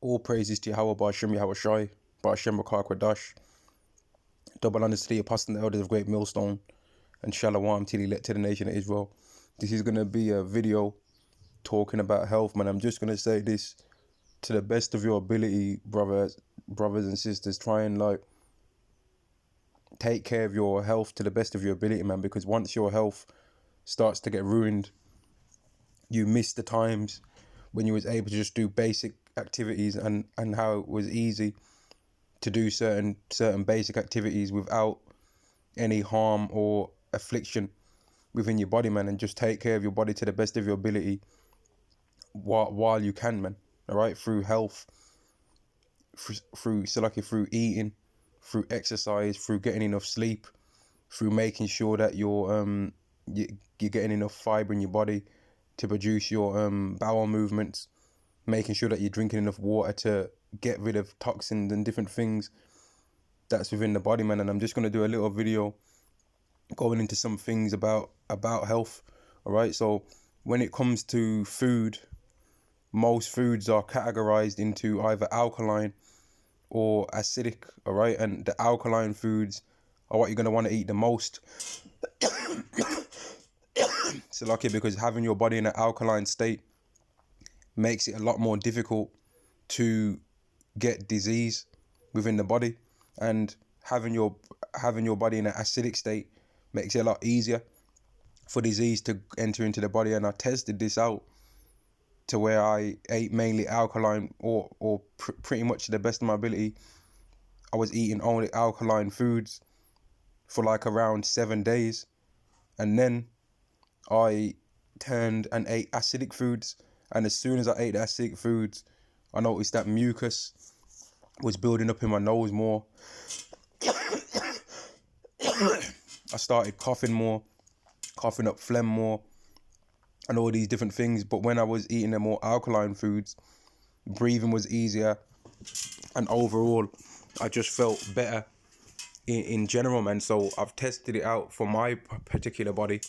All praises to Yahweh Ba'ashem Yahweh Shai, Ba'ashem Bakar Kwadash. Double honors to the apostles and elders of Great Millstone, and Shalom to the elect to the nation of Israel. This is going to be a video talking about health, man. I'm just going to say this to the best of your ability, brothers and sisters. Try and take care of your health to the best of your ability, man, because once your health starts to get ruined, you miss the times when you was able to just do basic activities and how it was easy to do certain basic activities without any harm or affliction within your body, man. And just take care of your body to the best of your ability while you can, man. All right, through health, through eating, through exercise, through getting enough sleep, through making sure that you're getting enough fiber in your body to produce your bowel movements, making sure that you're drinking enough water to get rid of toxins and different things that's within the body, man. And I'm just going to do a little video going into some things about health. All right, so when it comes to food, most foods are categorized into either alkaline or acidic. All right, and the alkaline foods are what you're going to want to eat the most. So lucky, because having your body in an alkaline state makes it a lot more difficult to get disease within the body, and having your body in an acidic state makes it a lot easier for disease to enter into the body. And I tested this out to where I ate mainly alkaline, or pretty much to the best of my ability, I was eating only alkaline foods for like around 7 days, and then I turned and ate acidic foods. And as soon as I ate the acidic foods, I noticed that mucus was building up in my nose more. I started coughing more, coughing up phlegm more, and all these different things. But when I was eating the more alkaline foods, breathing was easier, and overall I just felt better in general, man. So I've tested it out for my particular body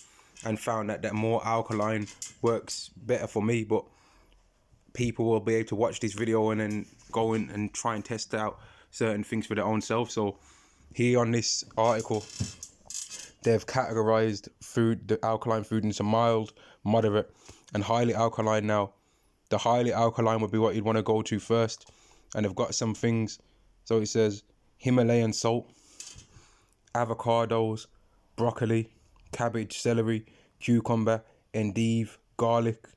and found that more alkaline works better for me. But people will be able to watch this video and then go in and try and test out certain things for their own self. So here on this article, they've categorized the alkaline food into mild, moderate, and highly alkaline. Now, the highly alkaline would be what you'd want to go to first, and they've got some things. So it says Himalayan salt, avocados, broccoli, cabbage, celery, cucumber, endive, garlic.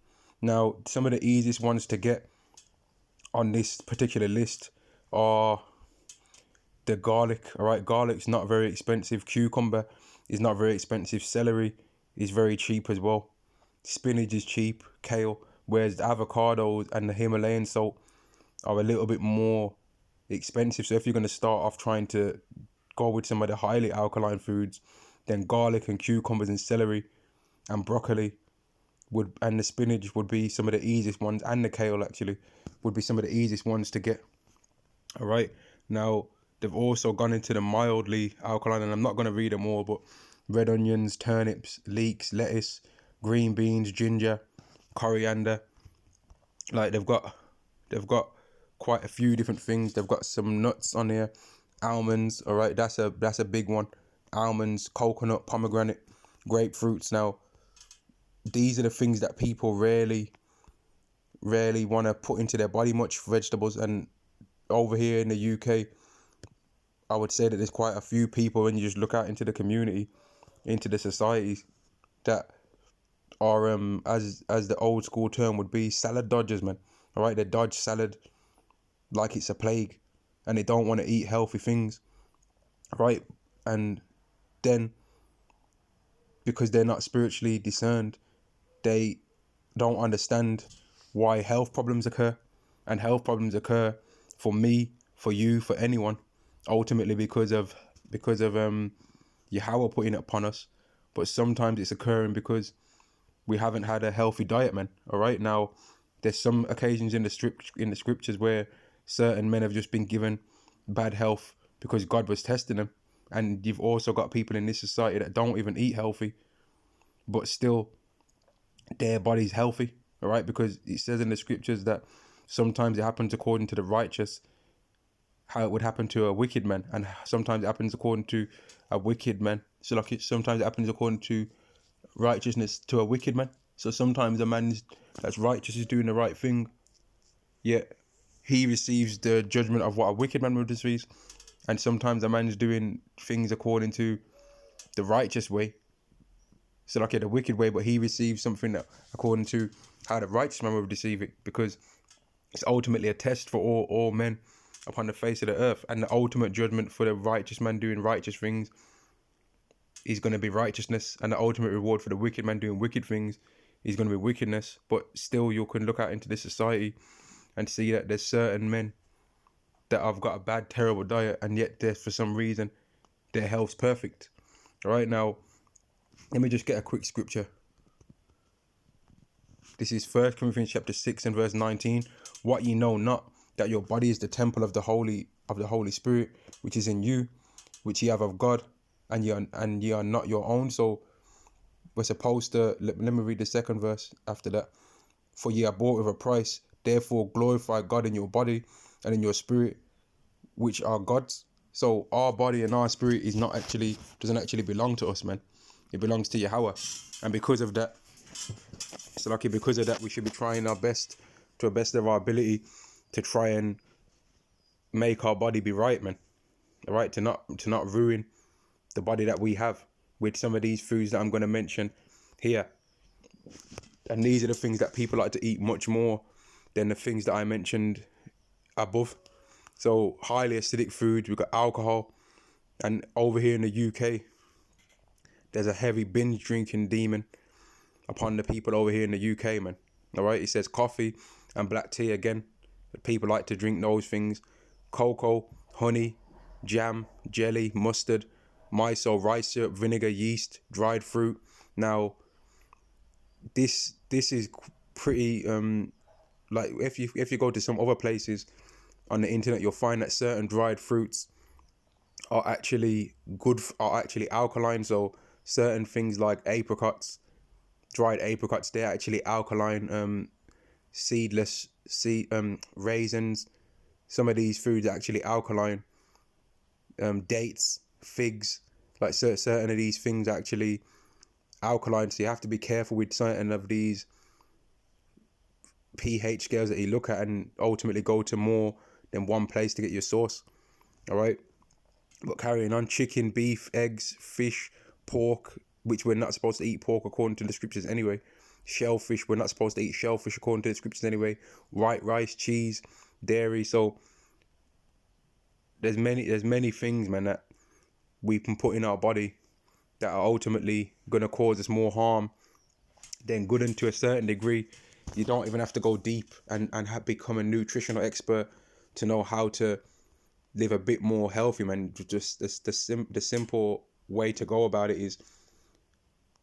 Now, some of the easiest ones to get on this particular list are the garlic. All right, garlic's not very expensive. Cucumber is not very expensive. Celery is very cheap as well. Spinach is cheap. Kale. Whereas the avocados and the Himalayan salt are a little bit more expensive. So if you're going to start off trying to go with some of the highly alkaline foods, then garlic and cucumbers and celery and broccoli and the spinach would be some of the easiest ones, and the kale actually would be some of the easiest ones to get. All right, now they've also gone into the mildly alkaline, and I'm not going to read them all, but red onions, turnips, leeks, lettuce, green beans, ginger, coriander. Like they've got quite a few different things. They've got some nuts on here, almonds. All right, that's a big one. Almonds, coconut, pomegranate, grapefruits. Now, these are the things that people rarely want to put into their body much, vegetables. And over here in the UK, I would say that there's quite a few people, when you just look out into the community, into the society, that are as the old school term would be, salad dodgers, man. All right, they dodge salad like it's a plague, and they don't want to eat healthy things, right? And then because they're not spiritually discerned, they don't understand why health problems occur. And health problems occur for me, for you, for anyone, ultimately because of Yahweh putting it upon us. But sometimes it's occurring because we haven't had a healthy diet, man. All right, now there's some occasions in the scriptures where certain men have just been given bad health because God was testing them. And you've also got people in this society that don't even eat healthy, but still their body's healthy. All right, because it says in the scriptures that Sometimes it happens according to the righteous, how it would happen to a wicked man, and sometimes it happens according to a wicked man. So like sometimes it happens according to righteousness to a wicked man. So sometimes a man that's righteous is doing the right thing, yet he receives the judgment of what a wicked man would receive. And sometimes a man is doing things according to the righteous way, so like the wicked way, but he receives something that according to how the righteous man would receive it, because it's ultimately a test for all men upon the face of the earth, and the ultimate judgment for the righteous man doing righteous things is going to be righteousness, and the ultimate reward for the wicked man doing wicked things is going to be wickedness. But still, you can look out into this society and see that there's certain men that have got a bad, terrible diet, and yet for some reason their health's perfect. All right, now let me just get a quick scripture. This is 1 Corinthians chapter 6 and verse 19. What ye know not, that your body is the temple of the Holy Spirit, which is in you, which ye have of God, and ye are not your own. So we're supposed to, let me read the second verse after that. For ye are bought with a price, therefore glorify God in your body and in your spirit, which are God's. So our body and our spirit doesn't actually belong to us, man. It belongs to Yahweh. And because of that, we should be trying our best, to the best of our ability, to try and make our body be right, man. All right, to not ruin the body that we have with some of these foods that I'm going to mention here. And these are the things that people like to eat much more than the things that I mentioned above. So highly acidic food, we've got alcohol, and over here in the UK, there's a heavy binge drinking demon upon the people over here in the UK, man. All right, it says coffee and black tea again. People like to drink those things. Cocoa, honey, jam, jelly, mustard, miso, rice syrup, vinegar, yeast, dried fruit. Now, this is pretty like if you go to some other places on the internet, you'll find that certain dried fruits are actually alkaline. So certain things like dried apricots, they're actually alkaline. Seedless raisins, some of these foods are actually alkaline. Dates, figs, like certain of these things are actually alkaline. So you have to be careful with certain of these pH scales that you look at, and ultimately go to more than one place to get your source. All right, but carrying on, chicken, beef, eggs, fish, pork, which we're not supposed to eat pork according to the scriptures anyway. Shellfish, we're not supposed to eat shellfish according to the scriptures anyway. White rice, cheese, dairy. So there's many things, man, that we can put in our body that are ultimately going to cause us more harm than good. And to a certain degree, you don't even have to go deep and become a nutritional expert to know how to live a bit more healthy, man. Just the simple way to go about it is,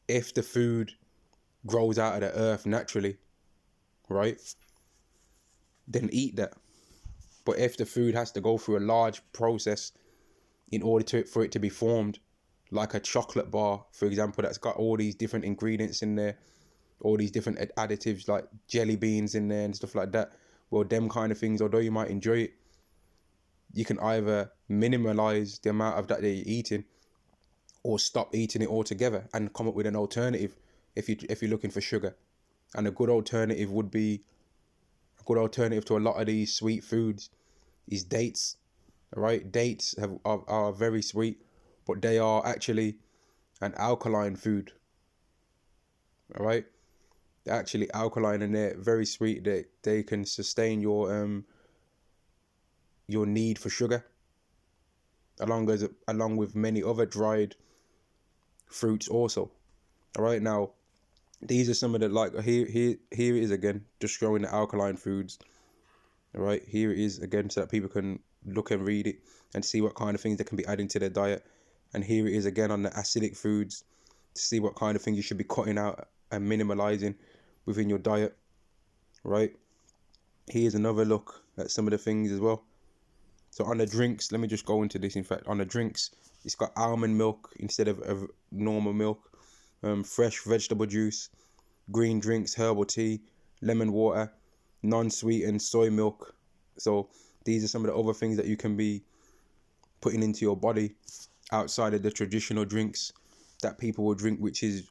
if the food grows out of the earth naturally, right, then eat that. But if the food has to go through a large process in order for it to be formed, like a chocolate bar, for example, that's got all these different ingredients in there, all these different additives like jelly beans in there and stuff like that, well, them kind of things, although you might enjoy it, you can either minimize the amount of that you're eating, or stop eating it altogether and come up with an alternative if you're looking for sugar. And a good alternative to a lot of these sweet foods is dates. All right, dates are very sweet, but they are actually an alkaline food. All right, they're actually alkaline and they're very sweet. They can sustain your need for sugar, along with many other dried fruits also. All right, now these are some of the, like, here it is again, just showing the alkaline foods. All right, here it is again, so that people can look and read it and see what kind of things they can be adding to their diet. And here it is again on the acidic foods, to see what kind of things you should be cutting out and minimalizing within your diet. Right, here's another look at some of the things as well. So on the drinks, let me just go into this. In fact, on the drinks, it's got almond milk instead of normal milk, fresh vegetable juice, green drinks, herbal tea, lemon water. non-sweetened soy milk. So these are some of the other things that you can be putting into your body outside of the traditional drinks that people will drink, which is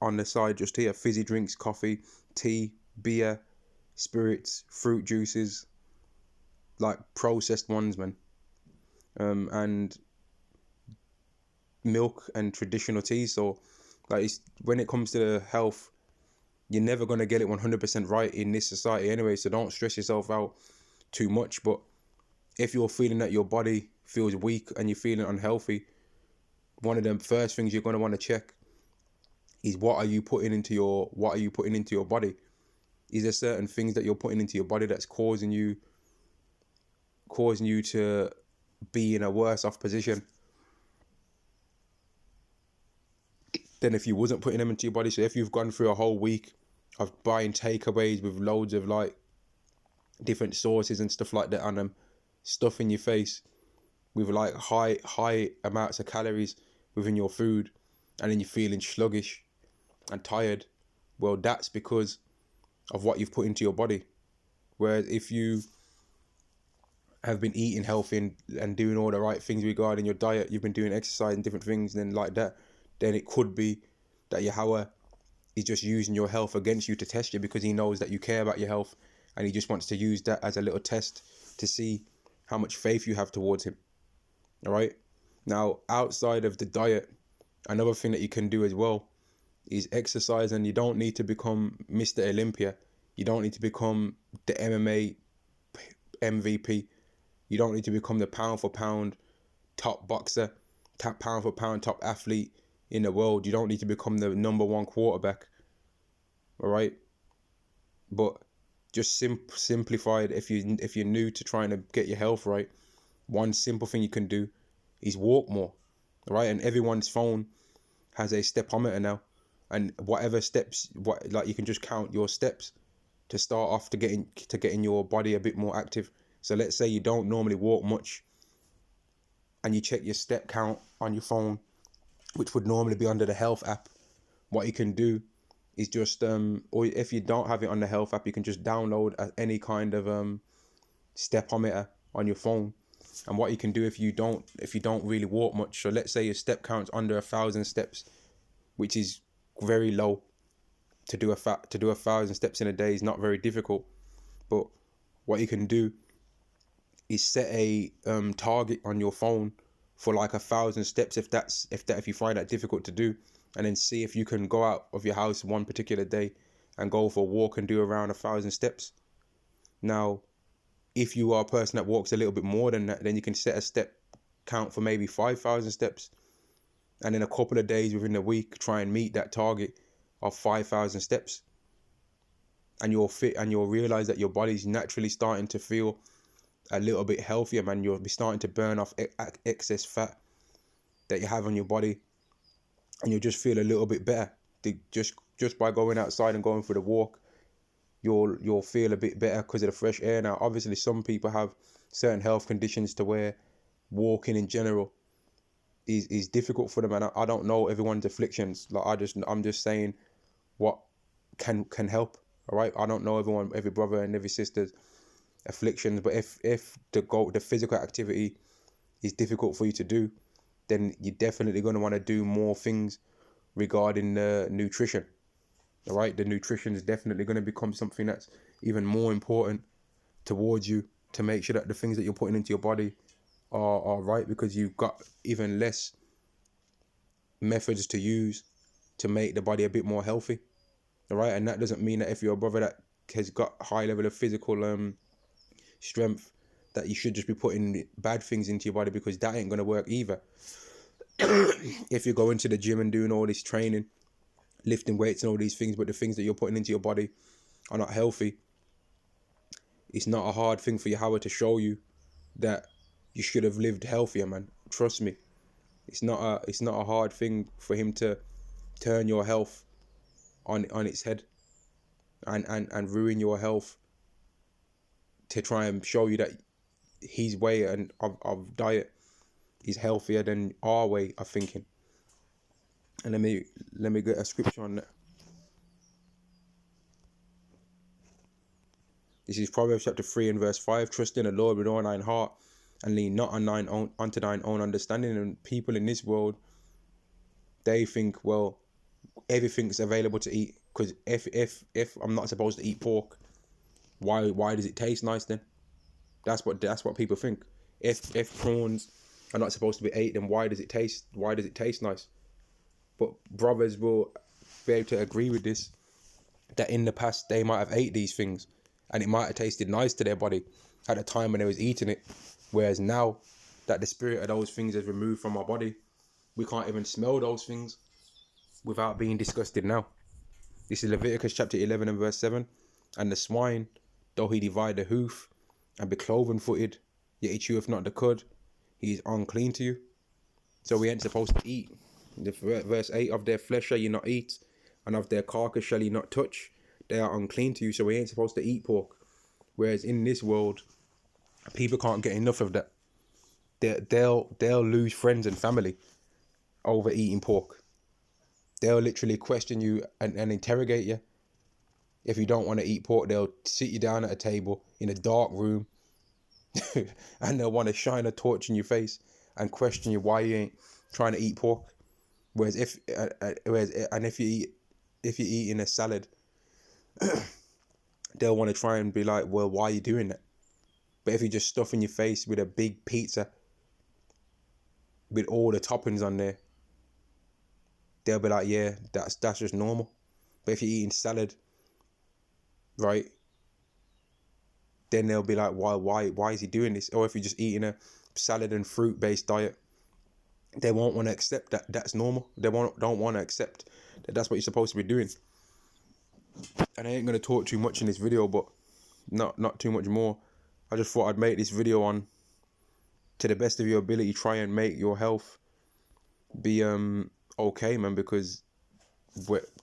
on the side just here: fizzy drinks, coffee, tea, beer, spirits, fruit juices, like processed ones, man. And milk and traditional tea. So like, when it comes to health, you're never going to get it 100% right in this society anyway, so don't stress yourself out too much. But if you're feeling that your body feels weak and you're feeling unhealthy, one of the first things you're going to want to check is what are you putting into your body. Is there certain things that you're putting into your body that's causing you to be in a worse off position than if you wasn't putting them into your body? So if you've gone through a whole week of buying takeaways with loads of like different sauces and stuff like that on them, stuff in your face with like high amounts of calories within your food, and then you're feeling sluggish and tired, well, that's because of what you've put into your body. Whereas if you have been eating healthy and doing all the right things regarding your diet, you've been doing exercise and different things, then like that, then it could be that Yahweh is just using your health against you to test you, because he knows that you care about your health, and he just wants to use that as a little test to see how much faith you have towards him. All right. Now, outside of the diet, another thing that you can do as well is exercise. And you don't need to become Mr. Olympia. You don't need to become the MMA MVP. You don't need to become the pound for pound top boxer, pound for pound top athlete in the world. You don't need to become the number one quarterback. All right. But just simplified, if you're new to trying to get your health right, one simple thing you can do is walk more, right? And everyone's phone has a stepometer now, and whatever steps, you can just count your steps to start off to getting your body a bit more active. So let's say you don't normally walk much, and you check your step count on your phone, which would normally be under the health app. What you can do is just or if you don't have it on the health app, you can just download any kind of stepometer on your phone. And what you can do if you don't really walk much, so let's say your step count's under 1,000 steps, which is very low. To do 1,000 steps in a day is not very difficult. But what you can do is set a target on your phone for like 1,000 steps, if you find that difficult to do, and then see if you can go out of your house one particular day and go for a walk and do around 1,000 steps. Now, if you are a person that walks a little bit more than that, then you can set a step count for maybe 5,000 steps, and in a couple of days within the week try and meet that target of 5,000 steps, and you'll realize that your body's naturally starting to feel a little bit healthier, man. You'll be starting to burn off excess fat that you have on your body, and you'll just feel a little bit better. Just by going outside and going for the walk, you'll feel a bit better because of the fresh air. Now, obviously, some people have certain health conditions to where walking in general is difficult for them, and I don't know everyone's afflictions. Like I'm just saying what can help. All right, I don't know every brother and every sister's afflictions, but if the physical activity is difficult for you to do, then you're definitely going to want to do more things regarding the nutrition. All right, the nutrition is definitely going to become something that's even more important towards you, to make sure that the things that you're putting into your body are right, because you've got even less methods to use to make the body a bit more healthy. All right, and that doesn't mean that if you're a brother that has got high level of physical strength, that you should just be putting bad things into your body, because that ain't going to work either. If you're going to the gym and doing all this training, lifting weights and all these things, but the things that you're putting into your body are not healthy, it's not a hard thing for Yahweh to show you that you should have lived healthier, man. Trust me, it's not a hard thing for him to turn your health on its head and ruin your health, to try and show you that his way of diet is healthier than our way of thinking. And let me get a scripture on that. This is Proverbs chapter 3 and verse 5. Trust in the Lord with all thine heart, and lean not unto thine own understanding. And people in this world, they think, well, everything's available to eat. Because if I'm not supposed to eat pork, why does it taste nice then? That's what people think. If prawns are not supposed to be ate, then why does it taste nice? But brothers will be able to agree with this, that in the past they might have ate these things and it might have tasted nice to their body at the time when they was eating it. Whereas now that the spirit of those things is removed from our body, we can't even smell those things without being disgusted now. This is Leviticus chapter 11 and verse 7. And the swine, though he divide the hoof and be cloven-footed, yet he cheweth not the cud, he is unclean to you. So we ain't supposed to eat. Verse 8, of their flesh shall you not eat, and of their carcass shall you not touch. They are unclean to you, so we ain't supposed to eat pork. Whereas in this world, people can't get enough of that. They'll lose friends and family over eating pork. They'll literally question you and interrogate you. If you don't want to eat pork, they'll sit you down at a table in a dark room and they'll want to shine a torch in your face and question you why you ain't trying to eat pork. Whereas if you eat in a salad, they'll want to try and be like, well, why are you doing that? But if you just stuff in your face with a big pizza with all the toppings on there, they'll be like, yeah, that's just normal. But if you're eating salad, right, then they'll be like, why is he doing this? Or if you're just eating a salad and fruit based diet, they won't want to accept that that's normal. They don't want to accept that that's what you're supposed to be doing. And I ain't going to talk too much in this video, but not too much more. I just thought I'd make this video on, to the best of your ability, try and make your health be okay, man, because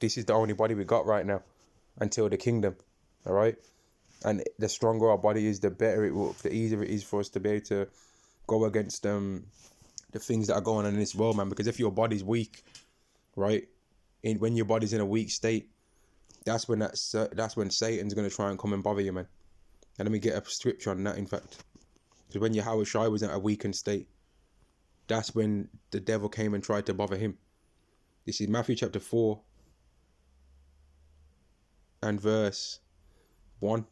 this is the only body we got right now until the kingdom, all right? And the stronger our body is, the better it will, the easier it is for us to be able to go against the things that are going on in this world, man. Because if your body's weak, right, when your body's in a weak state, that's when Satan's going to try and come and bother you, man. And let me get a scripture on that, in fact. Because when Yahweh Shai was in a weakened state, that's when the devil came and tried to bother him. This is Matthew chapter 4 and verse 1.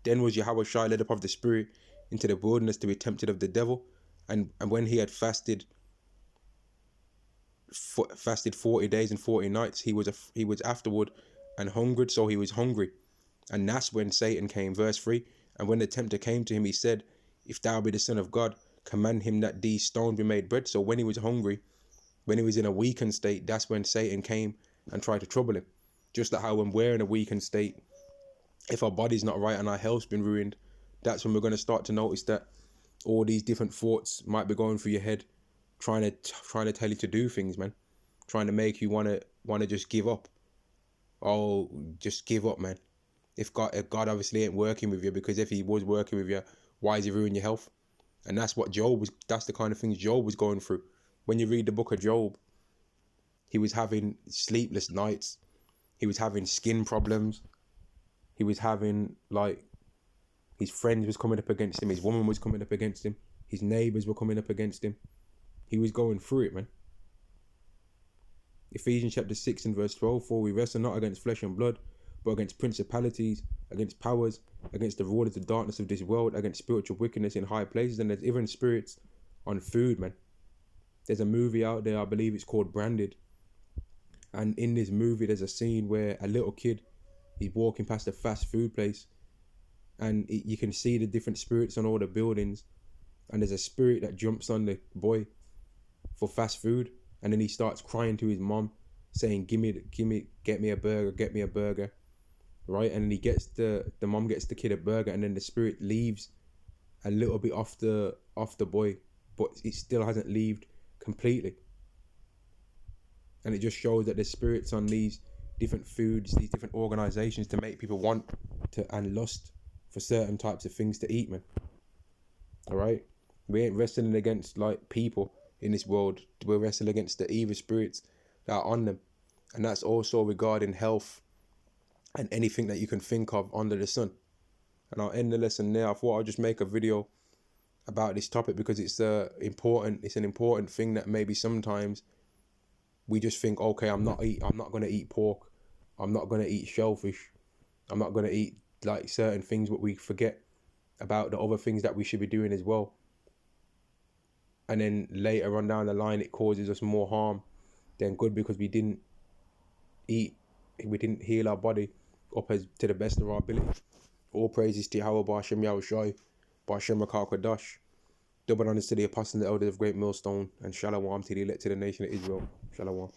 Then was Yahweh Shai led up of the Spirit into the wilderness to be tempted of the devil. And when he had fasted 40 days and 40 nights, he was afterward and hungered, so he was hungry. And that's when Satan came. Verse 3. And when the tempter came to him, he said, if thou be the Son of God, command him that these stones be made bread. So when he was hungry, when he was in a weakened state, that's when Satan came and tried to trouble him. Just like how when we're in a weakened state, if our body's not right and our health's been ruined, that's when we're going to start to notice that all these different thoughts might be going through your head, trying to tell you to do things, man. Trying to make you want to just give up. Oh, just give up, man. If God obviously ain't working with you, because if he was working with you, why is he ruining your health? And that's the kind of things Job was going through. When you read the book of Job, he was having sleepless nights. He was having skin problems. He was having, like, his friends was coming up against him. His woman was coming up against him. His neighbours were coming up against him. He was going through it, man. Ephesians chapter 6 and verse 12. For we wrestle not against flesh and blood, but against principalities, against powers, against the rulers of darkness of this world, against spiritual wickedness in high places. And there's even spirits on food, man. There's a movie out there, I believe it's called Branded. And in this movie, there's a scene where a little kid, he's walking past a fast food place, and you can see the different spirits on all the buildings. And there's a spirit that jumps on the boy for fast food, and then he starts crying to his mom, saying, get me a burger, right? And then the mom gets the kid a burger, and then the spirit leaves a little bit off the boy, but it still hasn't left completely. And it just shows that there's spirits on these different foods, these different organizations, to make people want to and lust for certain types of things to eat, man. All right, we ain't wrestling against like people in this world. We're wrestling against the evil spirits that are on them. And that's also regarding health and anything that you can think of under the sun. And I'll end the lesson there. I thought I'll just make a video about this topic because it's an important thing that maybe sometimes we just think, okay, I'm not gonna eat pork, I'm not gonna eat shellfish, I'm not gonna eat like certain things, but we forget about the other things that we should be doing as well. And then later on down the line, it causes us more harm than good because we didn't heal our body up as to the best of our ability. All praises to Yahweh Ba'Shem Yahushai, Ba'Shem Rakal Kadash. Double honors to the apostles and the elders of Great Millstone, and Shalom to the elect to the nation of Israel. Shalom.